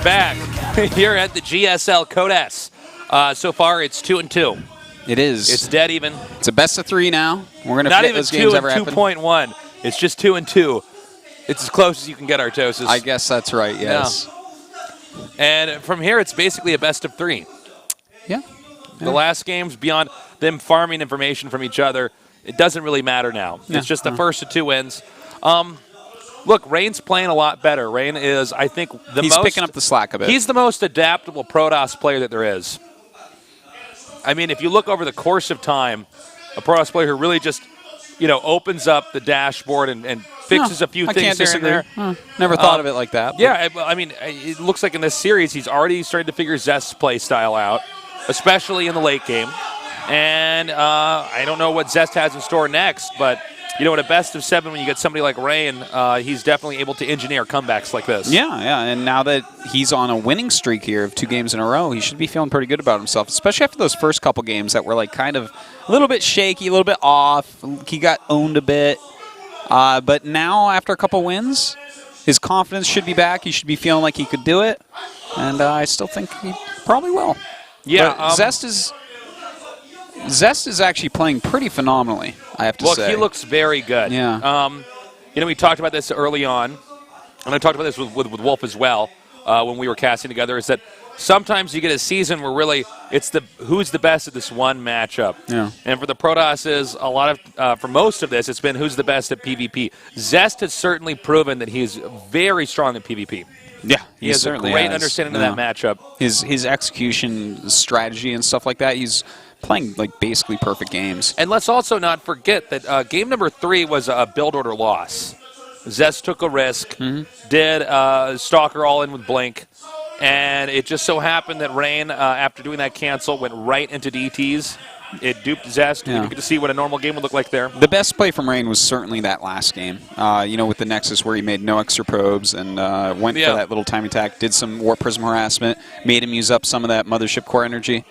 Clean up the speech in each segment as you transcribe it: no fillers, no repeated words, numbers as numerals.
back here at the GSL Code S. So far, it's 2-2. It is. It's dead even. It's a best of 3 now. We're going to not forget even those games 2 ever and happened. 2.1. It's just 2-2. It's as close as you can get, Artosis. I guess that's right. Yes. Yeah. And from here, it's basically a best of 3. Yeah. The last games, beyond them farming information from each other, it doesn't really matter now. Yeah. It's just the first of 2 wins. Look, Rain's playing a lot better. Rain is, I think, He's picking up the slack a bit. He's the most adaptable Protoss player that there is. I mean, if you look over the course of time, a Protoss player who really just, opens up the dashboard and fixes a few things here and there. Never thought of it like that. Yeah, I mean, it looks like in this series he's already started to figure Zest's play style out, especially in the late game. And I don't know what Zest has in store next, but at a best of 7, when you get somebody like Rain, he's definitely able to engineer comebacks like this. Yeah, and now that he's on a winning streak here of 2 games in a row, he should be feeling pretty good about himself, especially after those first couple games that were like kind of a little bit shaky, a little bit off. He got owned a bit. But now, after a couple wins, his confidence should be back. He should be feeling like he could do it. And I still think he probably will. Yeah. Zest is actually playing pretty phenomenally, I have to say. Well, he looks very good. Yeah. We talked about this early on, and I talked about this with Wolf as well when we were casting together, is that sometimes you get a season where really it's who's the best at this one matchup. Yeah. And for the Protosses, a lot of for most of this, it's been who's the best at PvP. Zest has certainly proven that he's very strong at PvP. Yeah, he has a great understanding of that matchup. His execution strategy and stuff like that, he's playing like basically perfect games. And let's also not forget that game number 3 was a build order loss. Zest took a risk, did Stalker all in with Blink, and it just so happened that Rain, after doing that cancel, went right into DTs. It duped Zest. Yeah. You get to see what a normal game would look like there. The best play from Rain was certainly that last game, with the Nexus where he made no extra probes and went for that little time attack, did some War Prism harassment, made him use up some of that Mothership Core energy.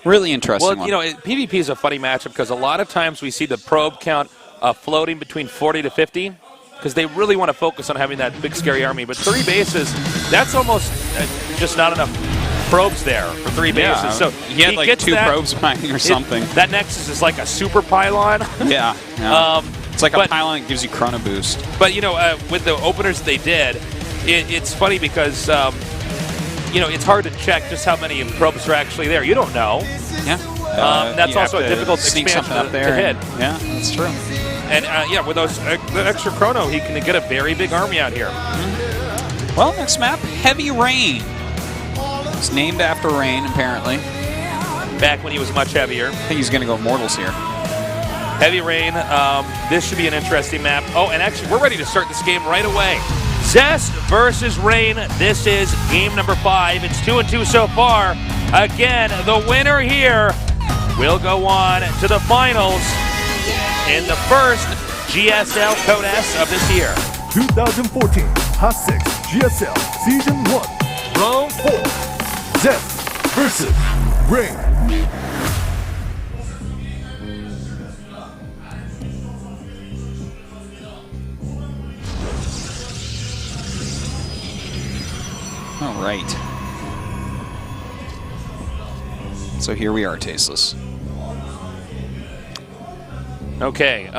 Really interesting. Well, PvP is a funny matchup because a lot of times we see the probe count floating between 40 to 50 because they really want to focus on having that big, scary army. But 3 bases, that's almost just not enough probes there for 3 bases. Yeah. So he had like 2 probes mining or something. That Nexus is like a super pylon. Yeah. It's like a pylon that gives you chrono boost. But, with the openers they did, it's funny because... it's hard to check just how many probes are actually there. You don't know. Yeah. That's also a difficult sneak expansion something up there to hit. Yeah, that's true. And, with those the extra chrono, he can get a very big army out here. Well, next map, Heavy Rain. It's named after Rain, apparently. Back when he was much heavier. I think he's going to go Mortals here. Heavy Rain. This should be an interesting map. Oh, and actually, we're ready to start this game right away. Zest versus Rain. This is game number 5. It's 2-2 so far. Again, the winner here will go on to the finals in the first GSL Code S of this year. 2014 Hot 6 GSL Season 1 Round 4 Zest versus Rain. All right. So here we are, Tasteless. Okay.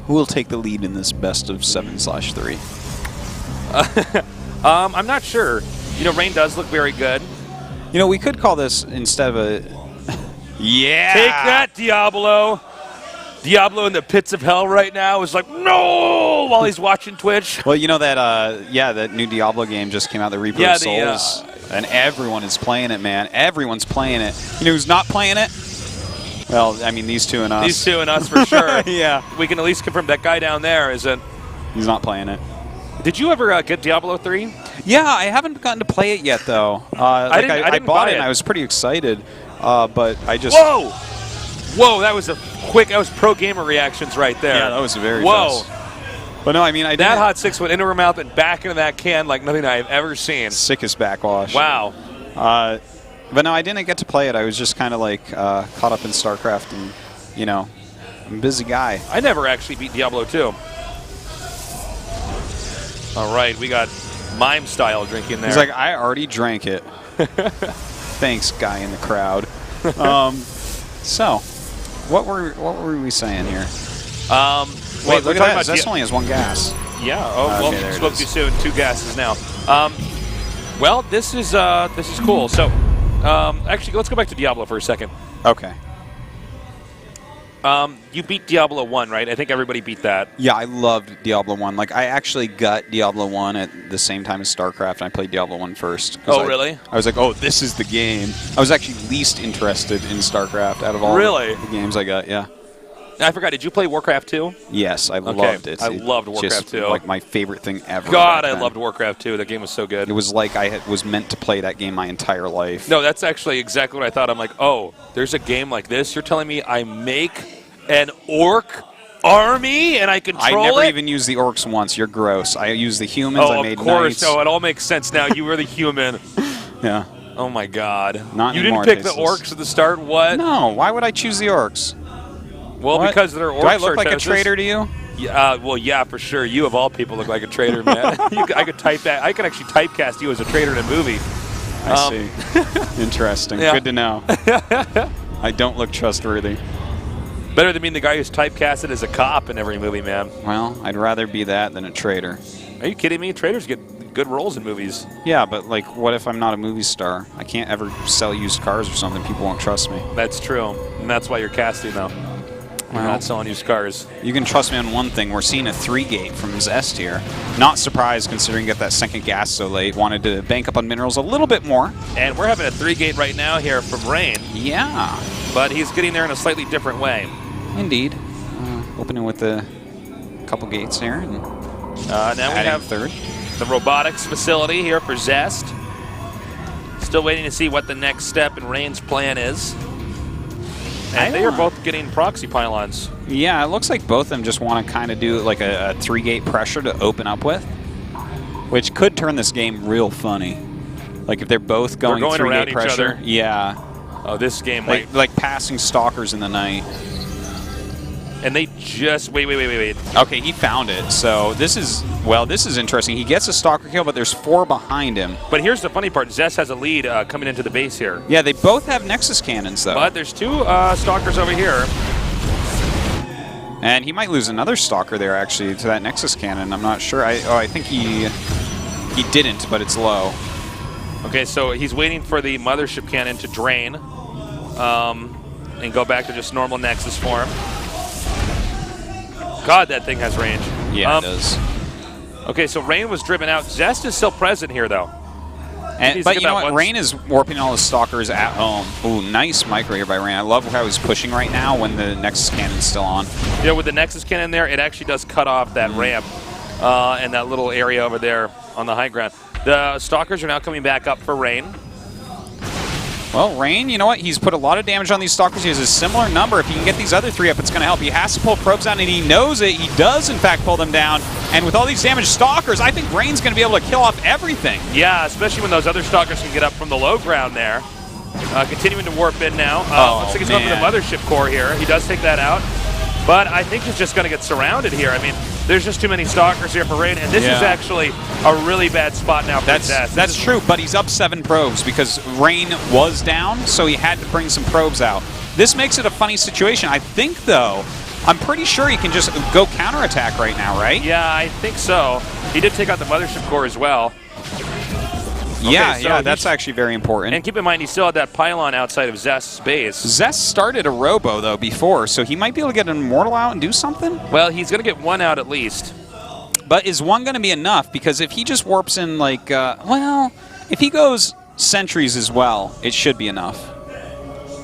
Who will take the lead in this best of 7/3? I'm not sure. Rain does look very good. We could call this instead of a... Yeah! Take that, Diablo! Diablo in the pits of hell right now is like, no! While he's watching Twitch. Well, that new Diablo game just came out, the Reaper of Souls. And everyone is playing it, man. Everyone's playing it. Who's not playing it? Well, I mean, these 2 and us. These 2 and us for sure. Yeah. We can at least confirm that guy down there isn't. He's not playing it. Did you ever get Diablo 3? Yeah, I haven't gotten to play it yet, though. I bought it and I was pretty excited, but I just... Whoa! Whoa, that was pro gamer reactions right there. Yeah, that was very fast. But no, I mean, that Hot 6 went into her mouth and back into that can like nothing I've ever seen. Sickest backwash. Wow. But no, I didn't get to play it. I was just kind of like caught up in StarCraft and, I'm a busy guy. I never actually beat Diablo 2. All right, we got mime style drinking there. He's like, I already drank it. Thanks, guy in the crowd. So, what were we saying here? Wait, look at that. Zest only has 1 gas. Yeah. Oh, well, okay, spoke too soon. 2 gases now. Well, this is cool. So, actually, let's go back to Diablo for a second. Okay. You beat Diablo 1, right? I think everybody beat that. Yeah, I loved Diablo 1. Like, I actually got Diablo 1 at the same time as StarCraft, and I played Diablo 1 first. Oh, really? I was like, oh, this is the game. I was actually least interested in StarCraft out of all the games I got, yeah. I forgot, did you play Warcraft 2? Yes, I loved it. I loved Warcraft 2. Like my favorite thing ever. God, I loved Warcraft 2. That game was so good. It was like I was meant to play that game my entire life. No, that's actually exactly what I thought. I'm like, oh, there's a game like this? You're telling me I make an orc army and I control it? I never even used the orcs once. You're gross. I used the humans. I made of course. knights. Oh, it all makes sense now. You were the human. Yeah. Oh, my God. Not you anymore, didn't pick the orcs at the start? What? No. Why would I choose the orcs? Well, what? Because they're orcs. Do I look like a traitor to you? Yeah, well, yeah, for sure. You of all people look like a traitor, man. I could type that. I could actually typecast you as a traitor in a movie. I see. Interesting. Yeah. Good to know. I don't look trustworthy. Better than being the guy who's typecasted as a cop in every movie, man. Well, I'd rather be that than a traitor. Are you kidding me? Traitors get good roles in movies. Yeah, but like, what if I'm not a movie star? I can't ever sell used cars or something. People won't trust me. That's true. And that's why you're casting, though. You're not selling used cars. You can trust me on one thing. We're seeing a 3-gate from Zest here. Not surprised considering you got that second gas so late. Wanted to bank up on minerals a little bit more. And we're having a 3-gate right now here from Rain. Yeah. But he's getting there in a slightly different way. Indeed. Opening with a couple gates here. And now we have third. The robotics facility here for Zest. Still waiting to see what the next step in Rain's plan is. And they are both getting proxy pylons. Yeah, it looks like both of them just want to kind of do like a 3-gate pressure to open up with, which could turn this game real funny. Like if they're both going 3-gate pressure. Yeah. Oh, this game like passing stalkers in the night. And they just wait. Okay, he found it. So this is interesting. He gets a stalker kill, but there's 4 behind him. But here's the funny part: Zest has a lead coming into the base here. Yeah, they both have Nexus cannons though. But there's 2 stalkers over here. And he might lose another stalker there actually to that Nexus cannon. I'm not sure. I think he didn't, but it's low. Okay, so he's waiting for the mothership cannon to drain, and go back to just normal Nexus form. God, that thing has range. Yeah, it does. Okay, so Rain was driven out. Zest is still present here, though. But you know what? Rain is warping all his stalkers at home. Ooh, nice micro here by Rain. I love how he's pushing right now when the Nexus cannon's still on. Yeah, with the Nexus cannon there, it actually does cut off that ramp and that little area over there on the high ground. The stalkers are now coming back up for Rain. Well, Rain, you know what? He's put a lot of damage on these stalkers. He has a similar number. If he can get these other 3 up, it's going to help. He has to pull probes down, and he knows it. He does, in fact, pull them down. And with all these damaged stalkers, I think Rain's going to be able to kill off everything. Yeah, especially when those other stalkers can get up from the low ground there. Continuing to warp in now. Looks like he's going for the mothership core here. He does take that out. But I think he's just going to get surrounded here. I mean, there's just too many stalkers here for Rain, and this is actually a really bad spot now for Zest. That's true, but he's up 7 probes because Rain was down, so he had to bring some probes out. This makes it a funny situation. I think, though, I'm pretty sure he can just go counterattack right now, right? Yeah, I think so. He did take out the mothership core as well. Okay, yeah, that's actually very important. And keep in mind, he still had that pylon outside of Zest's base. Zest started a robo, though, before, so he might be able to get an immortal out and do something? Well, he's going to get 1 out at least. But is 1 going to be enough? Because if he just warps in, like, if he goes sentries as well, it should be enough.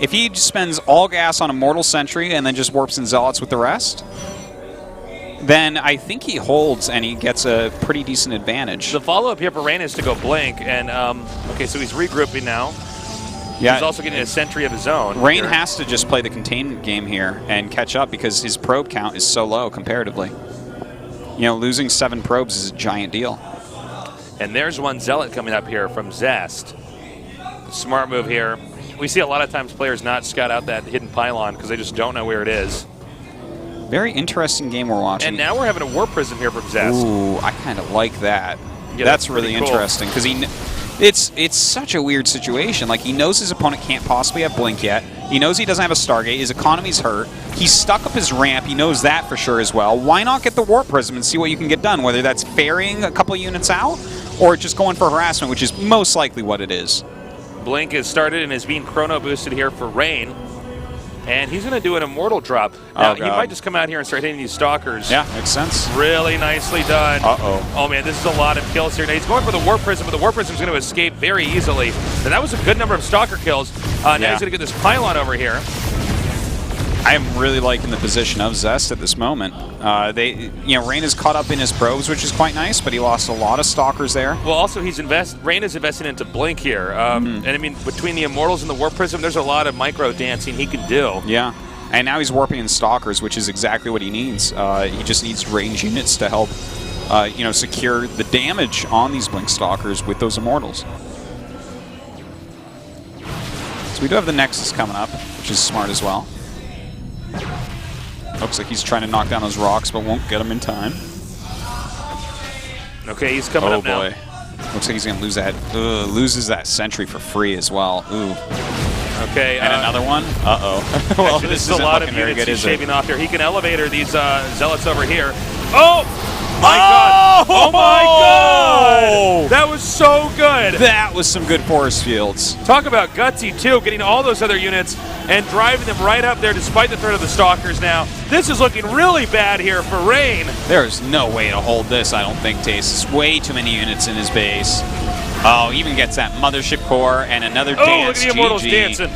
If he just spends all gas on Immortal Sentry and then just warps in Zealots with the rest, then I think he holds and he gets a pretty decent advantage. The follow-up here for Rain is to go Blink, and, okay, so he's regrouping now. Yeah, he's also getting a sentry of his own. Rain has to just play the containment game here and catch up because his probe count is so low comparatively. You know, losing 7 probes is a giant deal. And there's 1 Zealot coming up here from Zest. Smart move here. We see a lot of times players not scout out that hidden pylon because they just don't know where it is. Very interesting game we're watching. And now we're having a War Prism here from Zest. Ooh, I kind of like that. Yeah, that's really pretty cool. interesting because it's such a weird situation. Like, he knows his opponent can't possibly have Blink yet. He knows he doesn't have a Stargate. His economy's hurt. He's stuck up his ramp. He knows that for sure as well. Why not get the Warp Prism and see what you can get done, whether that's ferrying a couple units out or just going for harassment, which is most likely what it is. Blink has started and is being chrono boosted here for Rain. And he's going to do an Immortal drop. Now, he might just come out here and start hitting these Stalkers. Yeah, makes sense. Really nicely done. Uh-oh. Oh, man, this is a lot of kills here. Now, he's going for the Warp Prism, but the Warp Prism is going to escape very easily. And that was a good number of Stalker kills. Now he's going to get this Pylon over here. I am really liking the position of Zest at this moment. Rain is caught up in his probes, which is quite nice, but he lost a lot of Stalkers there. Well, also, Rain is investing into Blink here. And, I mean, between the Immortals and the Warp Prism, there's a lot of micro-dancing he can do. Yeah. And now he's warping in Stalkers, which is exactly what he needs. He just needs range units to help, secure the damage on these Blink Stalkers with those Immortals. So we do have the Nexus coming up, which is smart as well. Looks like he's trying to knock down those rocks, but won't get them in time. Okay, he's coming up now. Oh, boy. Looks like he's going to lose that. Loses that sentry for free as well. Ooh. Okay. And another one? Uh-oh. Well, actually, this is a lot of units he's shaving off here. He can elevator these Zealots over here. Oh! My God! Oh, my God! That was so good! That was some good force fields. Talk about gutsy, too, getting all those other units and driving them right up there despite the threat of the Stalkers now. This is looking really bad here for Rain. There's no way to hold this, I don't think, Tace. It's way too many units in his base. Oh, even gets that Mothership Core and another dance. Look at the Immortals dancing.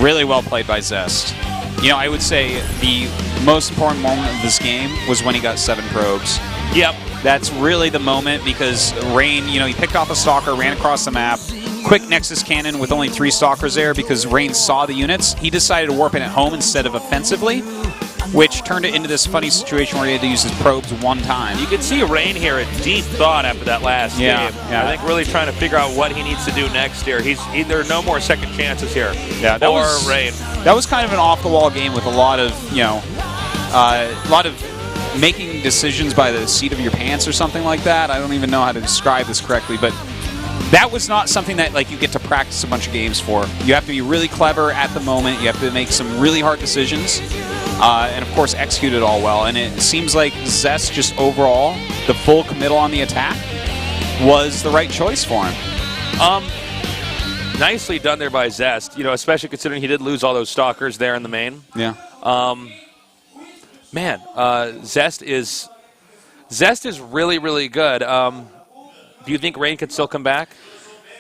Really well played by Zest. You know, I would say the most important moment of this game was when he got 7 probes. Yep. That's really the moment because Rain, he picked off a Stalker, ran across the map, quick Nexus Cannon with only 3 Stalkers there because Rain saw the units. He decided to warp in at home instead of offensively, which turned it into this funny situation where he had to use his probes one time. You can see Rain here in deep thought after that last game. Yeah. I think really trying to figure out what he nees to do next here. There are no more second chances here for Rain. That was kind of an off-the-wall game with a lot of, making decisions by the seat of your pants or something like that. I don't even know how to describe this correctly, but that was not something that you get to practice a bunch of games for. You have to be really clever at the moment. You have to make some really hard decisions. And, of course, execute it all well. And it seems like Zest just overall, the full committal on the attack, was the right choice for him. Nicely done there by Zest, especially considering he did lose all those Stalkers there in the main. Yeah. Zest is really, really good. Do you think Rain could still come back?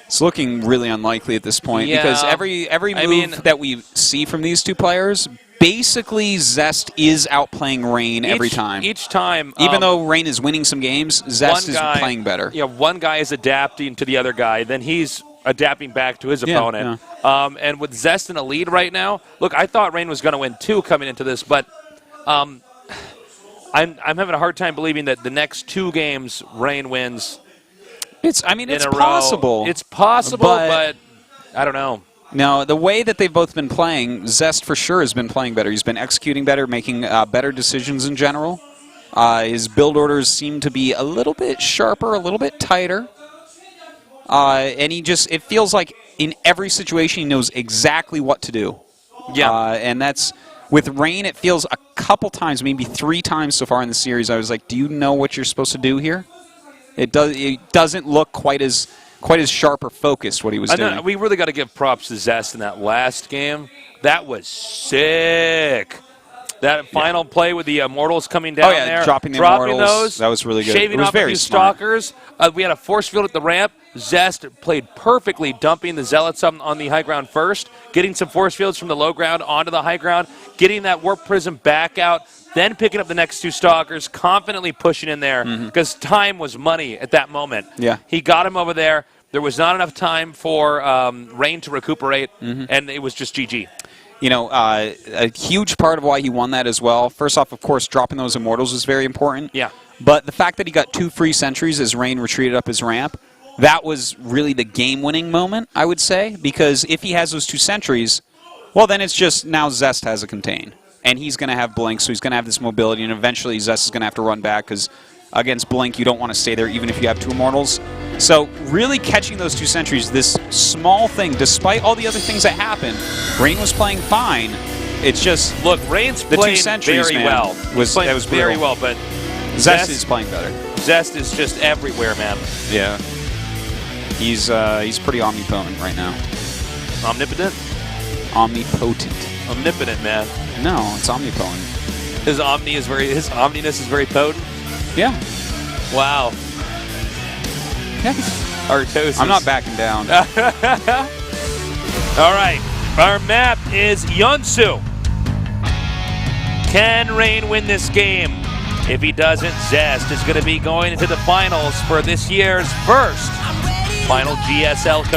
It's looking really unlikely at this point because every move that we see from these two players, basically Zest is outplaying Rain every time. Each time. Even though Rain is winning some games, Zest is playing better. One guy is adapting to the other guy, then he's adapting back to his opponent. Yeah. And with Zest in a lead right now, look, I thought Rain was going to win 2 coming into this, but I'm having a hard time believing that the next 2 games Rain wins. It's possible. It's possible, but I don't know. No, the way that they've both been playing, Zest for sure has been playing better. He's been executing better, making better decisions in general. His build orders seem to be a little bit sharper, a little bit tighter. And it feels like in every situation he knows exactly what to do. Yeah. And that's, with Rain, it feels a couple times, maybe 3 times so far in the series, I was like, do you know what you're supposed to do here? It doesn't look quite as sharp or focused what he was doing. We really got to give props to Zest in that last game. That was sick. That final play with the Immortals coming down there. dropping the Immortals. That was really good. Shaving off a few Stalkers. We had a force field at the ramp. Zest played perfectly, dumping the Zealots on the high ground first, getting some force fields from the low ground onto the high ground, getting that Warp Prism back out, then picking up the next 2 Stalkers, confidently pushing in there because time was money at that moment. Yeah. He got him over there. There was not enough time for Rain to recuperate, and it was just GG. A huge part of why he won that as well. First off, of course, dropping those Immortals was very important. Yeah. But the fact that he got 2 free sentries as Rain retreated up his ramp, that was really the game-winning moment, I would say, because if he has those 2 sentries, well, then it's just now Zest has a contain. And he's going to have Blink, so he's going to have this mobility, and eventually Zest is going to have to run back because Against Blink, you don't want to stay there even if you have 2 Immortals. So really catching those 2 sentries, this small thing, despite all the other things that happened, Rain was playing fine. It's just, look, Rain's the 2 playing sentries, very man, well. was very brutal. well, but Zest is playing better. Zest is just everywhere, man. Yeah. He's pretty omnipotent right now. Omnipotent? Omnipotent. Omnipotent, man. No, it's omnipotent. His omniness is very potent. Yeah. Wow. Artosis. I'm not backing down. All right. Our map is Yunsu. Can Rain win this game? If he doesn't, Zest is going to be going into the finals for this year's first final GSL Code.